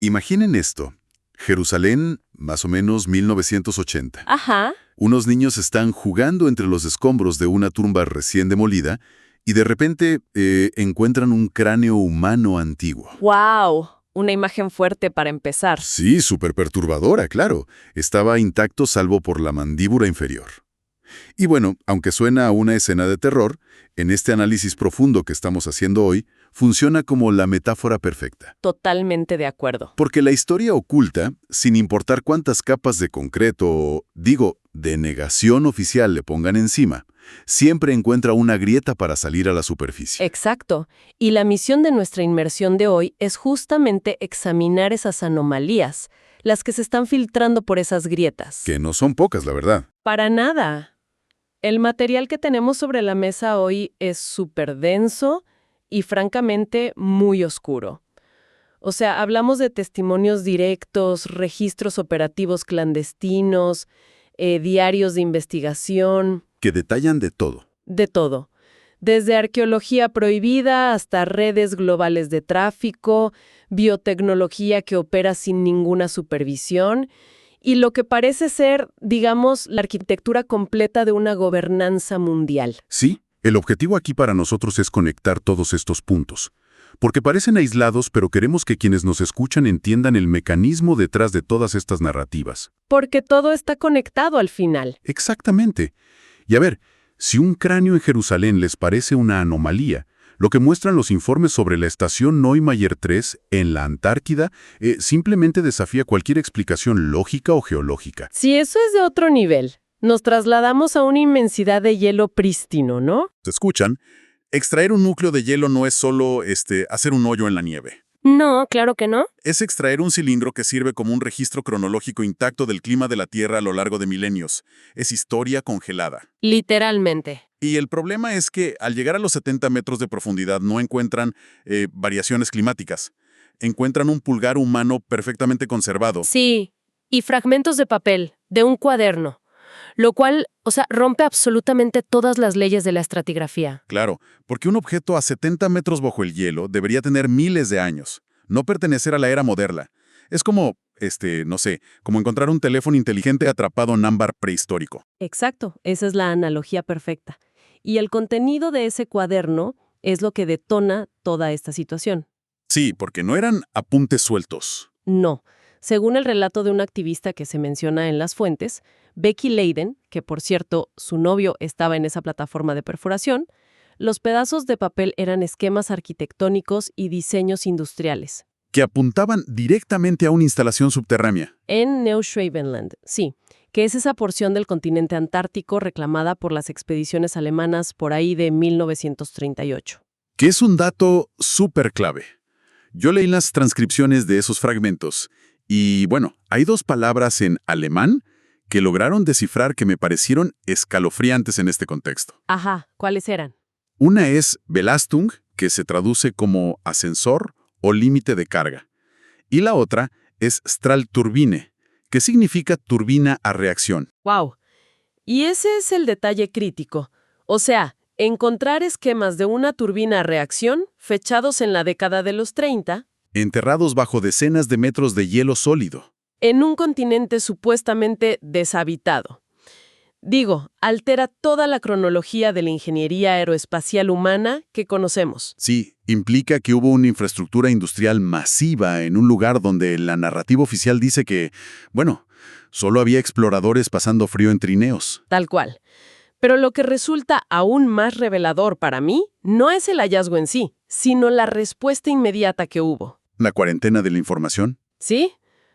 Imaginen esto. Jerusalén, más o menos 1980. Ajá. Unos niños están jugando entre los escombros de una tumba recién demolida y de repente encuentran un cráneo humano antiguo. ¡Wow! Una imagen fuerte para empezar. Sí, súper perturbadora, claro. Estaba intacto salvo por la mandíbula inferior. Y bueno, aunque suena a una escena de terror, en este análisis profundo que estamos haciendo hoy, funciona como la metáfora perfecta. Totalmente de acuerdo. Porque la historia oculta, sin importar cuántas capas de concreto o, digo, de negación oficial le pongan encima, siempre encuentra una grieta para salir a la superficie. Exacto. Y la misión de nuestra inmersión de hoy es justamente examinar esas anomalías, las que se están filtrando por esas grietas. Que no son pocas, la verdad. Para nada. El material que tenemos sobre la mesa hoy es súper denso y francamente muy oscuro. O sea, hablamos de testimonios directos, registros operativos clandestinos, diarios de investigación, Que detallan de todo. de todo. Desde arqueología prohibida hasta redes globales de tráfico, biotecnología que opera sin ninguna supervisión y lo que parece ser, digamos, la arquitectura completa de una gobernanza mundial. Sí, el objetivo aquí para nosotros es conectar todos estos puntos. Porque parecen aislados, pero queremos que quienes nos escuchan entiendan el mecanismo detrás de todas estas narrativas. Porque todo está conectado al final. Exactamente. Y a ver, si un cráneo en Jerusalén les parece una anomalía, lo que muestran los informes sobre la estación Neumayer 3 en la Antártida simplemente desafía cualquier explicación lógica o geológica. Si eso es de otro nivel, nos trasladamos a una inmensidad de hielo prístino, ¿no? ¿Se escuchan? Extraer un núcleo de hielo no es solo hacer un hoyo en la nieve. No, claro que no. Es extraer un cilindro que sirve como un registro cronológico intacto del clima de la Tierra a lo largo de milenios. Es historia congelada. Literalmente. Y el problema es que al llegar a los 70 metros de profundidad no encuentran variaciones climáticas. Encuentran un pulgar humano perfectamente conservado. Sí, y fragmentos de papel, de un cuaderno, lo cual, rompe absolutamente todas las leyes de la estratigrafía. Claro, porque un objeto a 70 metros bajo el hielo debería tener miles de años, no pertenecer a la era moderna. Es como, no sé, como encontrar un teléfono inteligente atrapado en ámbar prehistórico. Exacto, esa es la analogía perfecta. Y el contenido de ese cuaderno es lo que detona toda esta situación. Sí, porque no eran apuntes sueltos. No. Según el relato de una activista que se menciona en las fuentes, Becky Leiden, que por cierto su novio estaba en esa plataforma de perforación, los pedazos de papel eran esquemas arquitectónicos y diseños industriales. Que apuntaban directamente a una instalación subterránea. En Neuschwabenland, sí, que es esa porción del continente antártico reclamada por las expediciones alemanas por ahí de 1938. Que es un dato súper clave. Yo leí las transcripciones de esos fragmentos y, bueno, hay dos palabras en alemán que lograron descifrar que me parecieron escalofriantes en este contexto. Ajá, ¿cuáles eran? Una es Belastung, que se traduce como ascensor o límite de carga. Y la otra es Strahlturbine, que significa turbina a reacción. ¡Wow! Y ese es el detalle crítico. O sea, encontrar esquemas de una turbina a reacción fechados en la década de los 30 Enterrados bajo decenas de metros de hielo sólido. en un continente supuestamente deshabitado. Digo, altera toda la cronología de la ingeniería aeroespacial humana que conocemos. Sí, implica que hubo una infraestructura industrial masiva en un lugar donde la narrativa oficial dice que, bueno, solo había exploradores pasando frío en trineos. Tal cual. Pero lo que resulta aún más revelador para mí no es el hallazgo en sí, sino la respuesta inmediata que hubo. ¿La cuarentena de la información? ¿Sí?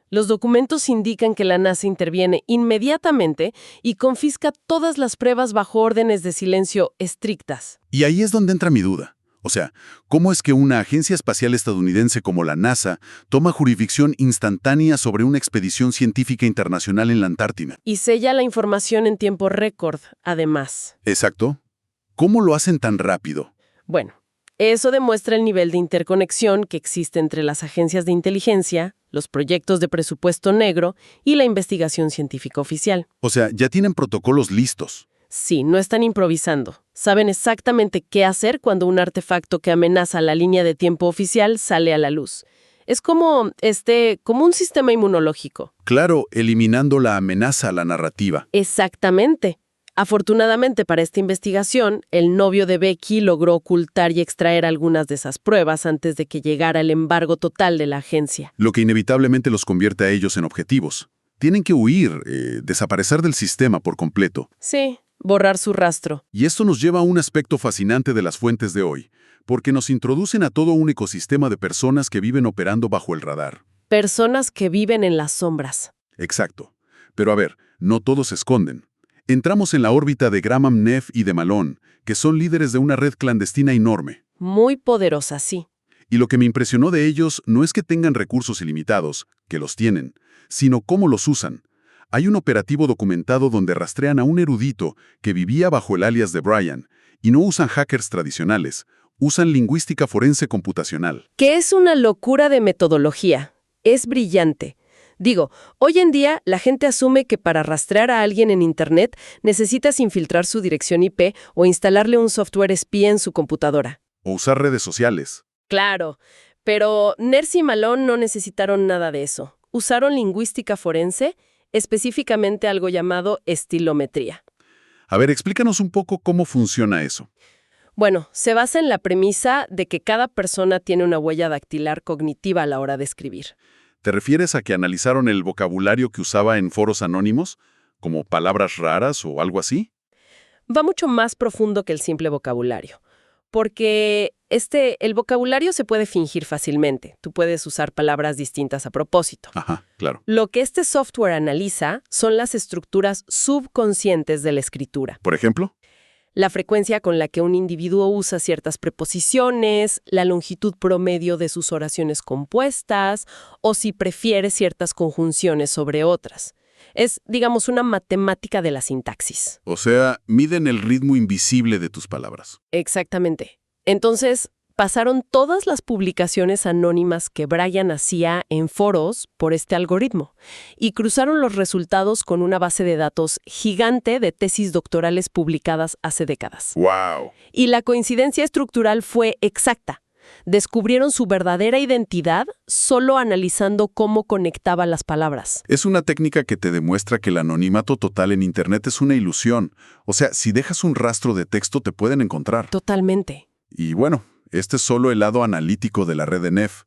Los documentos indican que la NASA interviene inmediatamente y confisca todas las pruebas bajo órdenes de silencio estrictas. Y ahí es donde entra mi duda. O sea, ¿cómo es que una agencia espacial estadounidense como la NASA toma jurisdicción instantánea sobre una expedición científica internacional en la Antártida? Y sella la información en tiempo récord, además. Exacto. ¿Cómo lo hacen tan rápido? Bueno, eso demuestra el nivel de interconexión que existe entre las agencias de inteligencia, los proyectos de presupuesto negro y la investigación científica oficial. O sea, ya tienen protocolos listos. Sí, no están improvisando. Saben exactamente qué hacer cuando un artefacto que amenaza la línea de tiempo oficial sale a la luz. Es como un sistema inmunológico. Claro, eliminando la amenaza a la narrativa. Exactamente. Afortunadamente para esta investigación, el novio de Becky logró ocultar y extraer algunas de esas pruebas antes de que llegara el embargo total de la agencia. Lo que inevitablemente los convierte a ellos en objetivos. Tienen que huir, desaparecer del sistema por completo. Sí, borrar su rastro. Y esto nos lleva a un aspecto fascinante de las fuentes de hoy, porque nos introducen a todo un ecosistema de personas que viven operando bajo el radar. Personas que viven en las sombras. Exacto. Pero a ver, no todos se esconden. Entramos en la órbita de Graham, Neff y de Malone, que son líderes de una red clandestina enorme. Muy poderosa, sí. Y lo que me impresionó de ellos no es que tengan recursos ilimitados, que los tienen, sino cómo los usan. Hay un operativo documentado donde rastrean a un erudito que vivía bajo el alias de Brian, y no usan hackers tradicionales, usan lingüística forense computacional. Que es una locura de metodología. Es brillante. Digo, hoy en día la gente asume que para rastrear a alguien en Internet necesitas infiltrar su dirección IP o instalarle un software espía en su computadora. O usar redes sociales. Claro, pero Ners y Malone no necesitaron nada de eso. Usaron lingüística forense, específicamente algo llamado estilometría. A ver, explícanos un poco cómo funciona eso. Bueno, se basa en la premisa de que cada persona tiene una huella dactilar cognitiva a la hora de escribir. ¿Te refieres a que analizaron el vocabulario que usaba en foros anónimos, como palabras raras o algo así? Va mucho más profundo que el simple vocabulario, porque el vocabulario se puede fingir fácilmente. Tú puedes usar palabras distintas a propósito. Ajá, claro. Lo que este software analiza son las estructuras subconscientes de la escritura. ¿Por ejemplo? La frecuencia con la que un individuo usa ciertas preposiciones, la longitud promedio de sus oraciones compuestas, o si prefiere ciertas conjunciones sobre otras. Es, digamos, una matemática de la sintaxis. O sea, miden el ritmo invisible de tus palabras. Exactamente. Entonces, pasaron todas las publicaciones anónimas que Brian hacía en foros por este algoritmo y cruzaron los resultados con una base de datos gigante de tesis doctorales publicadas hace décadas. ¡Wow! Y la coincidencia estructural fue exacta. Descubrieron su verdadera identidad solo analizando cómo conectaba las palabras. Es una técnica que te demuestra que el anonimato total en Internet es una ilusión. O sea, si dejas un rastro de texto te pueden encontrar. Totalmente. Y bueno, este es solo el lado analítico de la red de Neff.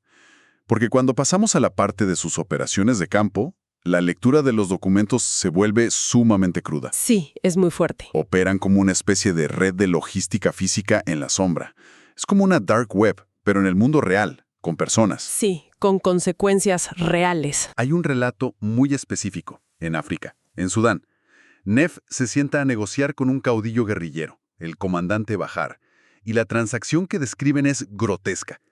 Porque cuando pasamos a la parte de sus operaciones de campo, la lectura de los documentos se vuelve sumamente cruda. Sí, es muy fuerte. Operan como una especie de red de logística física en la sombra. Es como una dark web, pero en el mundo real, con personas. Sí, con consecuencias reales. Hay un relato muy específico, en África, en Sudán. Neff se sienta a negociar con un caudillo guerrillero, el comandante Bahar, y la transacción que describen es grotesca.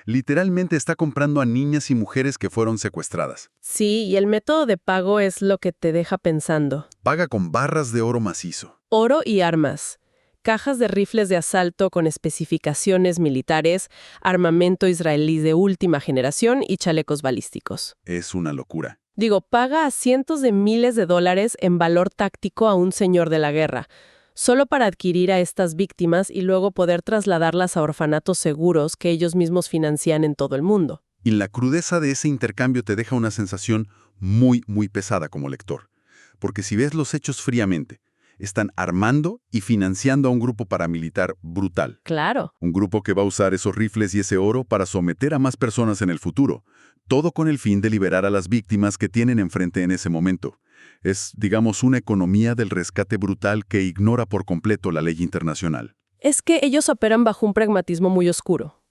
Literalmente está comprando a niñas y mujeres que fueron secuestradas. Sí, y el método de pago es lo que te deja pensando. Paga con barras de oro macizo. Oro y armas. Cajas de rifles de asalto con especificaciones militares, armamento israelí de última generación y chalecos balísticos. Es una locura. Digo, paga a cientos de miles de dólares en valor táctico a un señor de la guerra, solo para adquirir a estas víctimas y luego poder trasladarlas a orfanatos seguros que ellos mismos financian en todo el mundo. Y la crudeza de ese intercambio te deja una sensación muy, muy pesada como lector. Porque si ves los hechos fríamente, están armando y financiando a un grupo paramilitar brutal. Claro. Un grupo que va a usar esos rifles y ese oro para someter a más personas en el futuro. Todo con el fin de liberar a las víctimas que tienen enfrente en ese momento. Es, digamos, una economía del rescate brutal que ignora por completo la ley internacional. Es que ellos operan bajo un pragmatismo muy oscuro.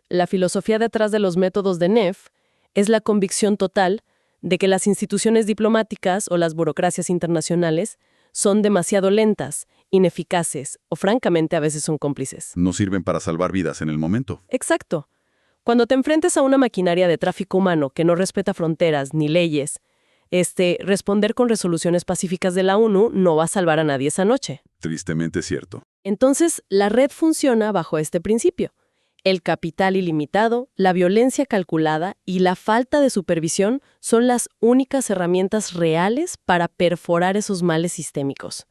La filosofía detrás de los métodos de Neff es la convicción total de que las instituciones diplomáticas o las burocracias internacionales son demasiado lentas, ineficaces o francamente a veces son cómplices. No sirven para salvar vidas en el momento. Exacto. Cuando te enfrentes a una maquinaria de tráfico humano que no respeta fronteras ni leyes, responder con resoluciones pacíficas de la ONU no va a salvar a nadie esa noche. Tristemente cierto. Entonces, la red funciona bajo este principio. El capital ilimitado, la violencia calculada y la falta de supervisión son las únicas herramientas reales para perforar esos males sistémicos.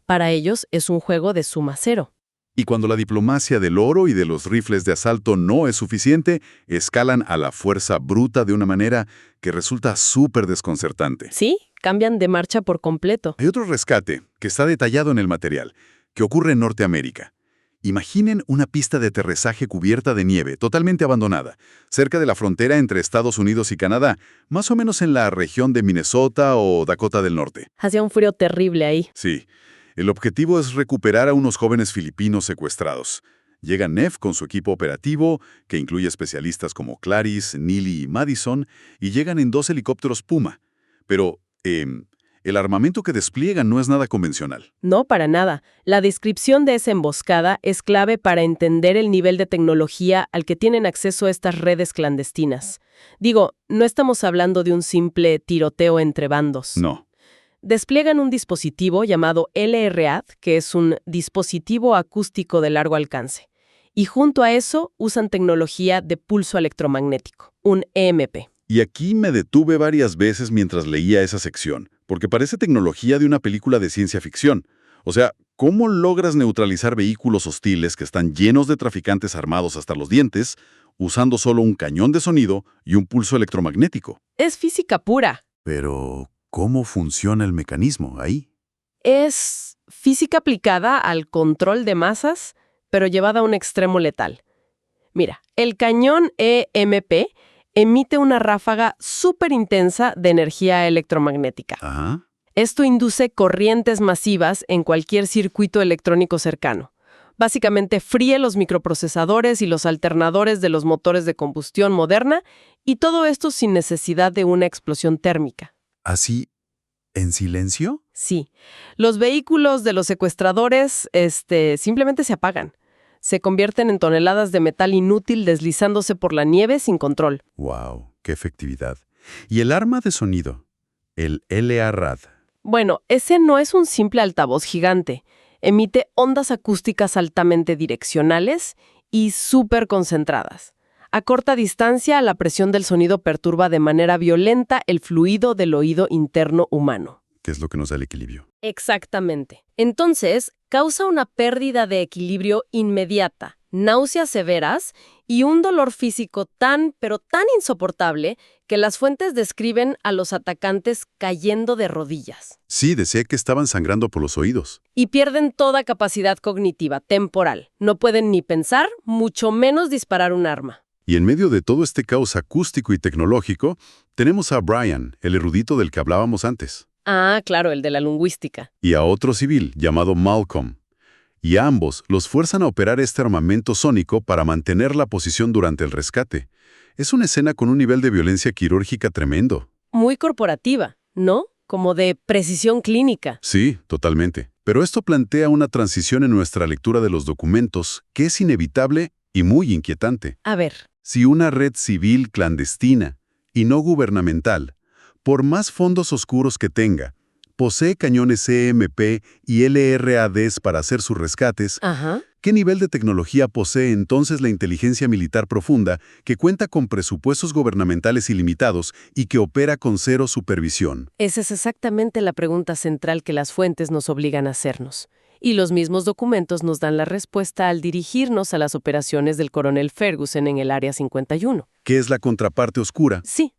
Para ellos es un juego de suma cero. Y cuando la diplomacia del oro y de los rifles de asalto no es suficiente, escalan a la fuerza bruta de una manera que resulta súper desconcertante. Sí, cambian de marcha por completo. Hay otro rescate, que está detallado en el material, que ocurre en Norteamérica. Imaginen una pista de aterrizaje cubierta de nieve, totalmente abandonada, cerca de la frontera entre Estados Unidos y Canadá, más o menos en la región de Minnesota o Dakota del Norte. Hacía un frío terrible ahí. Sí, el objetivo es recuperar a unos jóvenes filipinos secuestrados. Llega Neff con su equipo operativo, que incluye especialistas como Clarice, Neely y Madison, y llegan en 2 helicópteros Puma. Pero, el armamento que despliegan no es nada convencional. No, para nada. La descripción de esa emboscada es clave para entender el nivel de tecnología al que tienen acceso estas redes clandestinas. Digo, no estamos hablando de un simple tiroteo entre bandos. No. Despliegan un dispositivo llamado LRAD, que es un dispositivo acústico de largo alcance. Y junto a eso usan tecnología de pulso electromagnético, un EMP. Y aquí me detuve varias veces mientras leía esa sección, porque parece tecnología de una película de ciencia ficción. O sea, ¿cómo logras neutralizar vehículos hostiles que están llenos de traficantes armados hasta los dientes, usando solo un cañón de sonido y un pulso electromagnético? Es física pura. Pero, ¿cómo funciona el mecanismo ahí? Es física aplicada al control de masas, pero llevada a un extremo letal. Mira, el cañón EMP emite una ráfaga súper intensa de energía electromagnética. Ajá. Esto induce corrientes masivas en cualquier circuito electrónico cercano. Básicamente fríe los microprocesadores y los alternadores de los motores de combustión moderna, y todo esto sin necesidad de una explosión térmica. ¿Así, en silencio? Sí, los vehículos de los secuestradores, simplemente se apagan. Se convierten en toneladas de metal inútil deslizándose por la nieve sin control. ¡Wow! ¡Qué efectividad! ¿Y el arma de sonido? El LRAD. Bueno, ese no es un simple altavoz gigante. Emite ondas acústicas altamente direccionales y súper concentradas. A corta distancia, la presión del sonido perturba de manera violenta el fluido del oído interno humano. ¿Qué es lo que nos da el equilibrio? Exactamente. Entonces, causa una pérdida de equilibrio inmediata, náuseas severas y un dolor físico pero tan insoportable que las fuentes describen a los atacantes cayendo de rodillas. Sí, decía que estaban sangrando por los oídos. Y pierden toda capacidad cognitiva, temporal. No pueden ni pensar, mucho menos disparar un arma. Y en medio de todo este caos acústico y tecnológico, tenemos a Brian, el erudito del que hablábamos antes. Ah, claro, el de la lingüística. Y a otro civil, llamado Malcolm. Y a ambos los fuerzan a operar este armamento sónico para mantener la posición durante el rescate. Es una escena con un nivel de violencia quirúrgica tremendo. Muy corporativa, ¿no? Como de precisión clínica. Sí, totalmente. Pero esto plantea una transición en nuestra lectura de los documentos que es inevitable y muy inquietante. A ver. Si una red civil clandestina y no gubernamental, por más fondos oscuros que tenga, posee cañones EMP y LRADs para hacer sus rescates, Ajá. ¿qué nivel de tecnología posee entonces la inteligencia militar profunda que cuenta con presupuestos gubernamentales ilimitados y que opera con cero supervisión? Esa es exactamente la pregunta central que las fuentes nos obligan a hacernos. Y los mismos documentos nos dan la respuesta al dirigirnos a las operaciones del coronel Ferguson en el Área 51. ¿Qué es la contraparte oscura? Sí.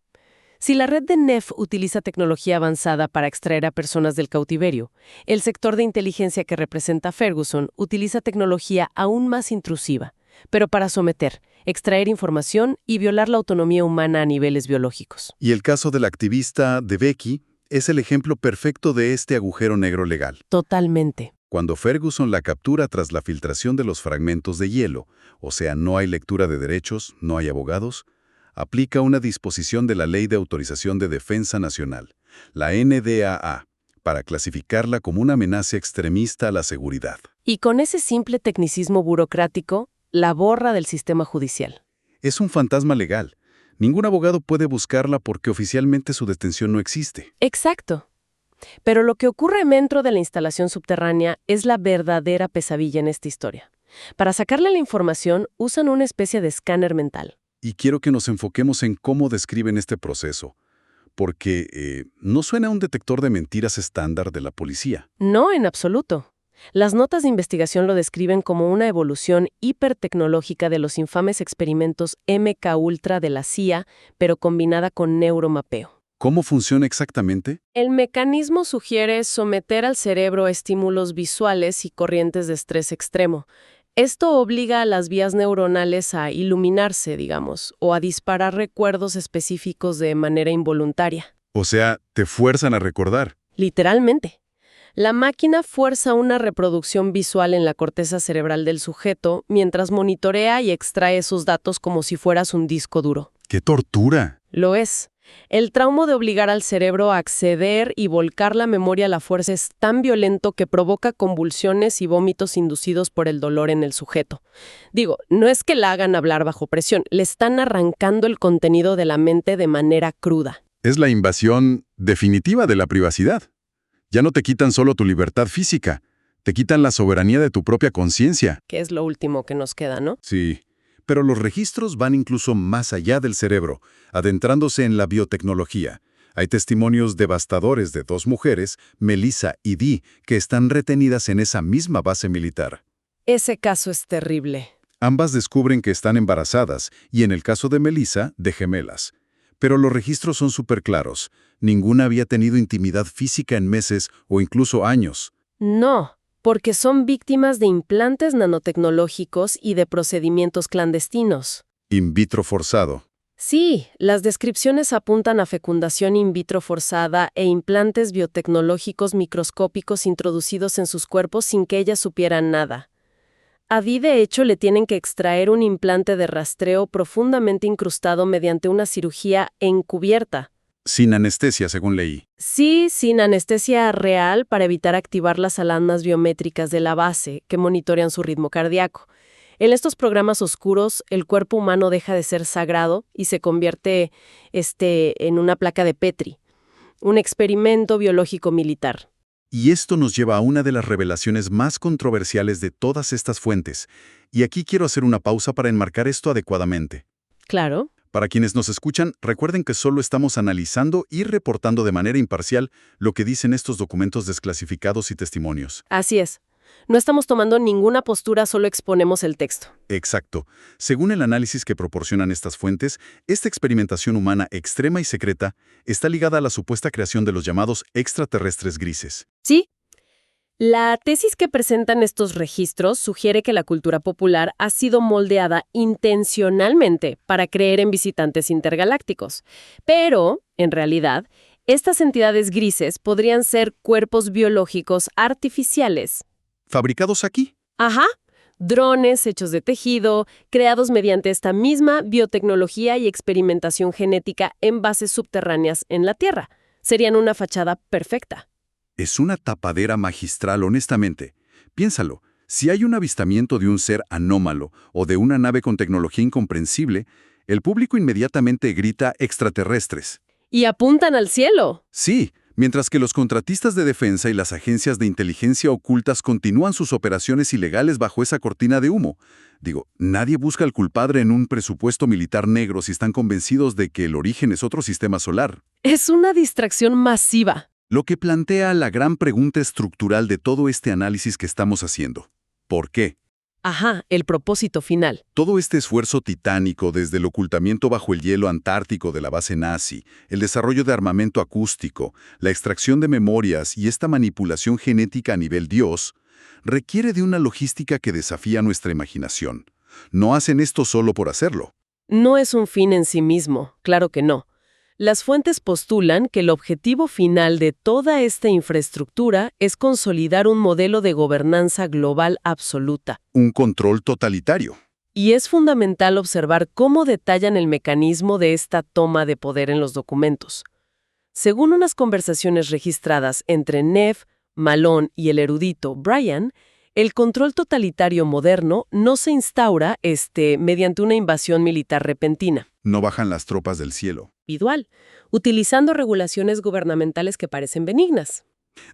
Si la red de Neff utiliza tecnología avanzada para extraer a personas del cautiverio, el sector de inteligencia que representa a Ferguson utiliza tecnología aún más intrusiva, pero para someter, extraer información y violar la autonomía humana a niveles biológicos. Y el caso del activista de Becky es el ejemplo perfecto de este agujero negro legal. Totalmente. Cuando Ferguson la captura tras la filtración de los fragmentos de hielo, o sea, no hay lectura de derechos, no hay abogados, aplica una disposición de la Ley de Autorización de Defensa Nacional, la NDAA, para clasificarla como una amenaza extremista a la seguridad. Y con ese simple tecnicismo burocrático, la borra del sistema judicial. Es un fantasma legal. Ningún abogado puede buscarla porque oficialmente su detención no existe. Exacto. Pero lo que ocurre dentro de la instalación subterránea es la verdadera pesadilla en esta historia. Para sacarle la información, usan una especie de escáner mental. Y quiero que nos enfoquemos en cómo describen este proceso, porque no suena a un detector de mentiras estándar de la policía. No, en absoluto. Las notas de investigación lo describen como una evolución hipertecnológica de los infames experimentos MK Ultra de la CIA, pero combinada con neuromapeo. ¿Cómo funciona exactamente? El mecanismo sugiere someter al cerebro a estímulos visuales y corrientes de estrés extremo. Esto obliga a las vías neuronales a iluminarse, digamos, o a disparar recuerdos específicos de manera involuntaria. O sea, te fuerzan a recordar. Literalmente. La máquina fuerza una reproducción visual en la corteza cerebral del sujeto mientras monitorea y extrae esos datos como si fueras un disco duro. ¡Qué tortura! Lo es. El trauma de obligar al cerebro a acceder y volcar la memoria a la fuerza es tan violento que provoca convulsiones y vómitos inducidos por el dolor en el sujeto. Digo, no es que la hagan hablar bajo presión, le están arrancando el contenido de la mente de manera cruda. Es la invasión definitiva de la privacidad. Ya no te quitan solo tu libertad física, te quitan la soberanía de tu propia conciencia. Que es lo último que nos queda, ¿no? Sí, pero los registros van incluso más allá del cerebro, adentrándose en la biotecnología. Hay testimonios devastadores de 2 mujeres, Melissa y Dee, que están retenidas en esa misma base militar. Ese caso es terrible. Ambas descubren que están embarazadas y en el caso de Melissa, de gemelas. Pero los registros son súper claros. Ninguna había tenido intimidad física en meses o incluso años. No, porque son víctimas de implantes nanotecnológicos y de procedimientos clandestinos. In vitro forzado. Sí, las descripciones apuntan a fecundación in vitro forzada e implantes biotecnológicos microscópicos introducidos en sus cuerpos sin que ellas supieran nada. A Dee, de hecho, le tienen que extraer un implante de rastreo profundamente incrustado mediante una cirugía encubierta. Sin anestesia, según leí. Sí, sin anestesia real para evitar activar las alarmas biométricas de la base que monitorean su ritmo cardíaco. En estos programas oscuros, el cuerpo humano deja de ser sagrado y se convierte en una placa de Petri, un experimento biológico militar. Y esto nos lleva a una de las revelaciones más controversiales de todas estas fuentes. Y aquí quiero hacer una pausa para enmarcar esto adecuadamente. Claro. Para quienes nos escuchan, recuerden que solo estamos analizando y reportando de manera imparcial lo que dicen estos documentos desclasificados y testimonios. Así es. No estamos tomando ninguna postura, solo exponemos el texto. Exacto. Según el análisis que proporcionan estas fuentes, esta experimentación humana extrema y secreta está ligada a la supuesta creación de los llamados extraterrestres grises. Sí. La tesis que presentan estos registros sugiere que la cultura popular ha sido moldeada intencionalmente para creer en visitantes intergalácticos. Pero, en realidad, estas entidades grises podrían ser cuerpos biológicos artificiales. ¿Fabricados aquí? Ajá. Drones hechos de tejido, creados mediante esta misma biotecnología y experimentación genética en bases subterráneas en la Tierra. Serían una fachada perfecta. Es una tapadera magistral, honestamente. Piénsalo, si hay un avistamiento de un ser anómalo o de una nave con tecnología incomprensible, el público inmediatamente grita extraterrestres. Y apuntan al cielo. Sí, mientras que los contratistas de defensa y las agencias de inteligencia ocultas continúan sus operaciones ilegales bajo esa cortina de humo. Digo, nadie busca al culpable en un presupuesto militar negro si están convencidos de que el origen es otro sistema solar. Es una distracción masiva. Lo que plantea la gran pregunta estructural de todo este análisis que estamos haciendo. ¿Por qué? Ajá, el propósito final. Todo este esfuerzo titánico, desde el ocultamiento bajo el hielo antártico de la base nazi, el desarrollo de armamento acústico, la extracción de memorias y esta manipulación genética a nivel Dios, requiere de una logística que desafía nuestra imaginación. No hacen esto solo por hacerlo. No es un fin en sí mismo, claro que no. Las fuentes postulan que el objetivo final de toda esta infraestructura es consolidar un modelo de gobernanza global absoluta. Un control totalitario. Y es fundamental observar cómo detallan el mecanismo de esta toma de poder en los documentos. Según unas conversaciones registradas entre Nev, Malone y el erudito Brian, el control totalitario moderno no se instaura mediante una invasión militar repentina. No bajan las tropas del cielo. Individual, utilizando regulaciones gubernamentales que parecen benignas.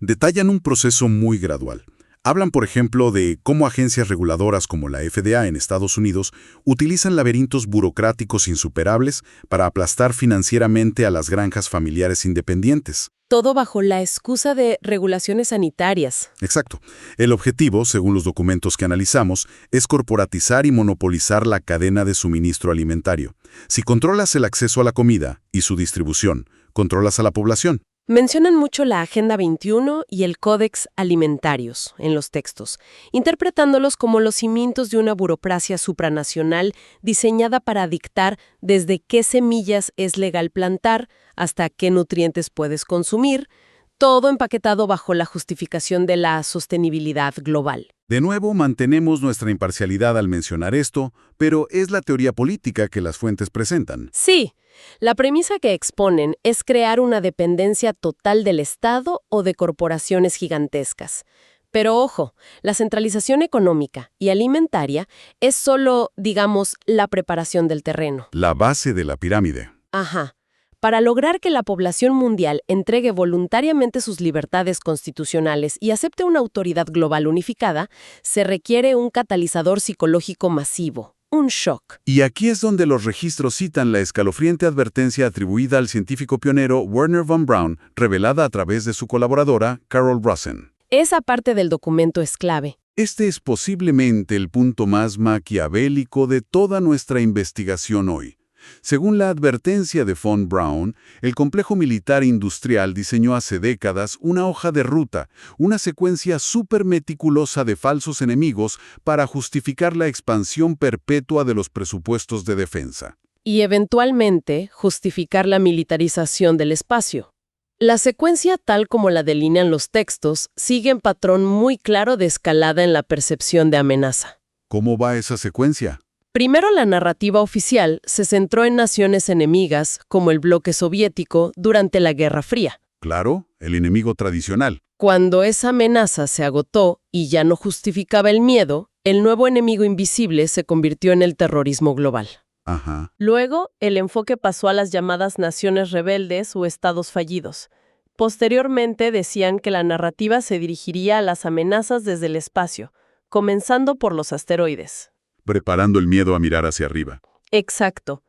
Detallan un proceso muy gradual. Hablan, por ejemplo, de cómo agencias reguladoras como la FDA en Estados Unidos utilizan laberintos burocráticos insuperables para aplastar financieramente a las granjas familiares independientes. Todo bajo la excusa de regulaciones sanitarias. Exacto. El objetivo, según los documentos que analizamos, es corporatizar y monopolizar la cadena de suministro alimentario. Si controlas el acceso a la comida y su distribución, controlas a la población. Mencionan mucho la Agenda 21 y el Códex Alimentarios en los textos, interpretándolos como los cimientos de una burocracia supranacional diseñada para dictar desde qué semillas es legal plantar hasta qué nutrientes puedes consumir, todo empaquetado bajo la justificación de la sostenibilidad global. De nuevo, mantenemos nuestra imparcialidad al mencionar esto, pero es la teoría política que las fuentes presentan. Sí, la premisa que exponen es crear una dependencia total del Estado o de corporaciones gigantescas. Pero ojo, la centralización económica y alimentaria es solo, digamos, la preparación del terreno. La base de la pirámide. Ajá. Para lograr que la población mundial entregue voluntariamente sus libertades constitucionales y acepte una autoridad global unificada, se requiere un catalizador psicológico masivo, un shock. Y aquí es donde los registros citan la escalofriante advertencia atribuida al científico pionero Wernher von Braun, revelada a través de su colaboradora, Carol Rosen. Esa parte del documento es clave. Este es posiblemente el punto más maquiavélico de toda nuestra investigación hoy. Según la advertencia de von Braun, el complejo militar industrial diseñó hace décadas una hoja de ruta, una secuencia súper meticulosa de falsos enemigos para justificar la expansión perpetua de los presupuestos de defensa. Y eventualmente justificar la militarización del espacio. La secuencia, tal como la delinean los textos, sigue un patrón muy claro de escalada en la percepción de amenaza. ¿Cómo va esa secuencia? Primero, la narrativa oficial se centró en naciones enemigas, como el bloque soviético, durante la Guerra Fría. Claro, el enemigo tradicional. Cuando esa amenaza se agotó y ya no justificaba el miedo, el nuevo enemigo invisible se convirtió en el terrorismo global. Ajá. Luego, el enfoque pasó a las llamadas naciones rebeldes o estados fallidos. Posteriormente, decían que la narrativa se dirigiría a las amenazas desde el espacio, comenzando por los asteroides. Preparando el miedo a mirar hacia arriba. Exacto.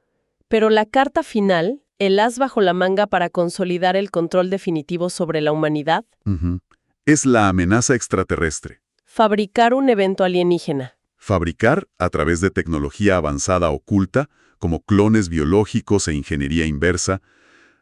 Pero la carta final, el as bajo la manga para consolidar el control definitivo sobre la humanidad, Es la amenaza extraterrestre. fabricar un evento alienígena. Fabricar, a través de tecnología avanzada oculta, como clones biológicos e ingeniería inversa,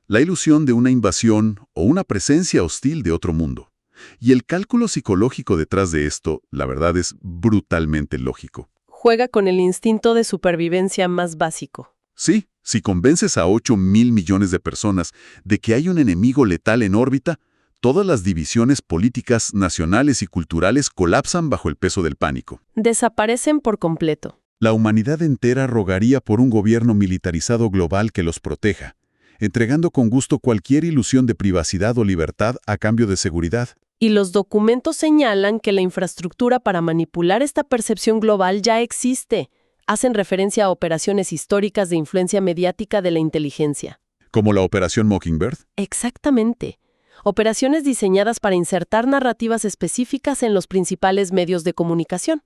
la ilusión de una invasión o una presencia hostil de otro mundo. Y el cálculo psicológico detrás de esto, la verdad, es brutalmente lógico. Juega con el instinto de supervivencia más básico. Sí, si convences a 8.000 millones de personas de que hay un enemigo letal en órbita, todas las divisiones políticas nacionales y culturales colapsan bajo el peso del pánico. Desaparecen por completo. La humanidad entera rogaría por un gobierno militarizado global que los proteja, entregando con gusto cualquier ilusión de privacidad o libertad a cambio de seguridad. Y los documentos señalan que la infraestructura para manipular esta percepción global ya existe. Hacen referencia a operaciones históricas de influencia mediática de la inteligencia. ¿Como la Operación Mockingbird? Exactamente. Operaciones diseñadas para insertar narrativas específicas en los principales medios de comunicación.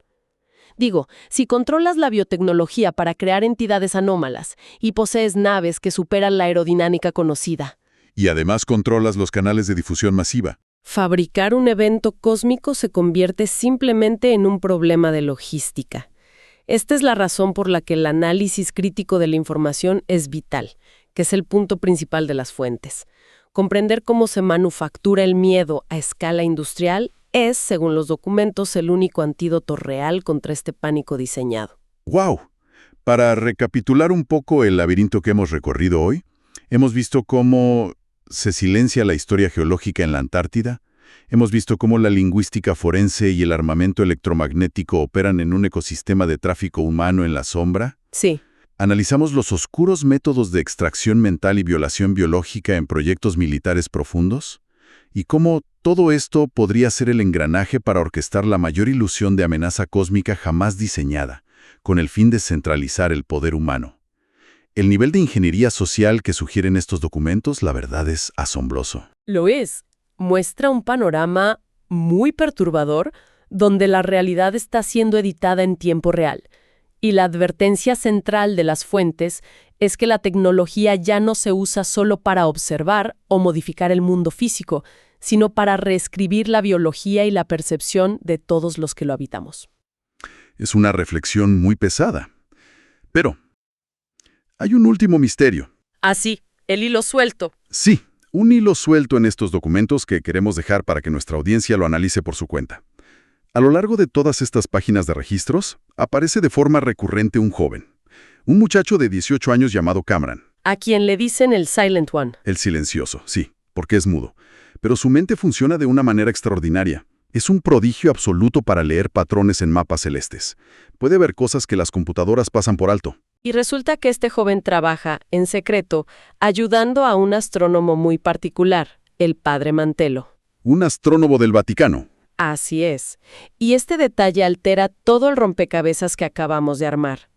Digo, si controlas la biotecnología para crear entidades anómalas y posees naves que superan la aerodinámica conocida. Y además controlas los canales de difusión masiva. Fabricar un evento cósmico se convierte simplemente en un problema de logística. Esta es la razón por la que el análisis crítico de la información es vital, que es el punto principal de las fuentes. Comprender cómo se manufactura el miedo a escala industrial es, según los documentos, el único antídoto real contra este pánico diseñado. ¡Wow! Para recapitular un poco el laberinto que hemos recorrido hoy, hemos visto cómo se silencia la historia geológica en la Antártida, hemos visto cómo la lingüística forense y el armamento electromagnético operan en un ecosistema de tráfico humano en la sombra. Sí. Analizamos los oscuros métodos de extracción mental y violación biológica en proyectos militares profundos, y cómo todo esto podría ser el engranaje para orquestar la mayor ilusión de amenaza cósmica jamás diseñada, con el fin de centralizar el poder humano. El nivel de ingeniería social que sugieren estos documentos, la verdad, es asombroso. Lo es. Muestra un panorama muy perturbador donde la realidad está siendo editada en tiempo real. Y la advertencia central de las fuentes es que la tecnología ya no se usa solo para observar o modificar el mundo físico, sino para reescribir la biología y la percepción de todos los que lo habitamos. Es una reflexión muy pesada. Pero hay un último misterio. Así, el hilo suelto. Sí, un hilo suelto en estos documentos que queremos dejar para que nuestra audiencia lo analice por su cuenta. A lo largo de todas estas páginas de registros, aparece de forma recurrente un joven. Un muchacho de 18 años llamado Cameron. A quien le dicen el Silent One. El silencioso, sí, porque es mudo. Pero su mente funciona de una manera extraordinaria. Es un prodigio absoluto para leer patrones en mapas celestes. Puede ver cosas que las computadoras pasan por alto. Y resulta que este joven trabaja, en secreto, ayudando a un astrónomo muy particular, el padre Mantello. Un astrónomo del Vaticano. Así es. Y este detalle altera todo el rompecabezas que acabamos de armar.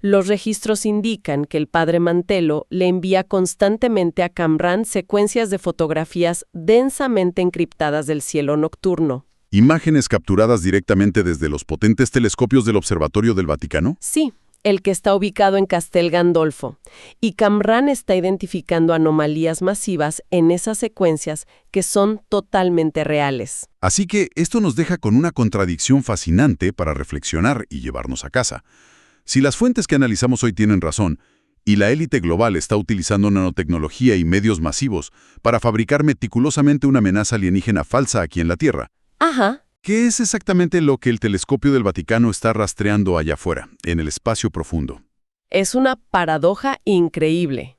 Los registros indican que el padre Mantello le envía constantemente a Cameron secuencias de fotografías densamente encriptadas del cielo nocturno. ¿Imágenes capturadas directamente desde los potentes telescopios del Observatorio del Vaticano? Sí, el que está ubicado en Castel Gandolfo. Y Cameron está identificando anomalías masivas en esas secuencias que son totalmente reales. Así que esto nos deja con una contradicción fascinante para reflexionar y llevarnos a casa. Si las fuentes que analizamos hoy tienen razón, y la élite global está utilizando nanotecnología y medios masivos para fabricar meticulosamente una amenaza alienígena falsa aquí en la Tierra, Ajá. ¿qué es exactamente lo que el telescopio del Vaticano está rastreando allá afuera, en el espacio profundo? Es una paradoja increíble.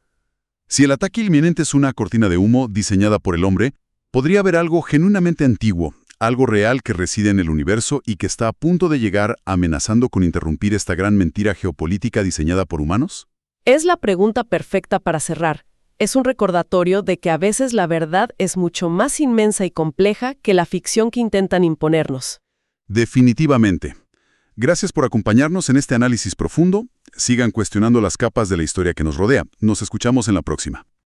Si el ataque inminente es una cortina de humo diseñada por el hombre, podría haber algo genuinamente antiguo, algo real que reside en el universo y que está a punto de llegar amenazando con interrumpir esta gran mentira geopolítica diseñada por humanos. Es la pregunta perfecta para cerrar. Es un recordatorio de que a veces la verdad es mucho más inmensa y compleja que la ficción que intentan imponernos. Definitivamente. Gracias por acompañarnos en este análisis profundo. Sigan cuestionando las capas de la historia que nos rodea. Nos escuchamos en la próxima.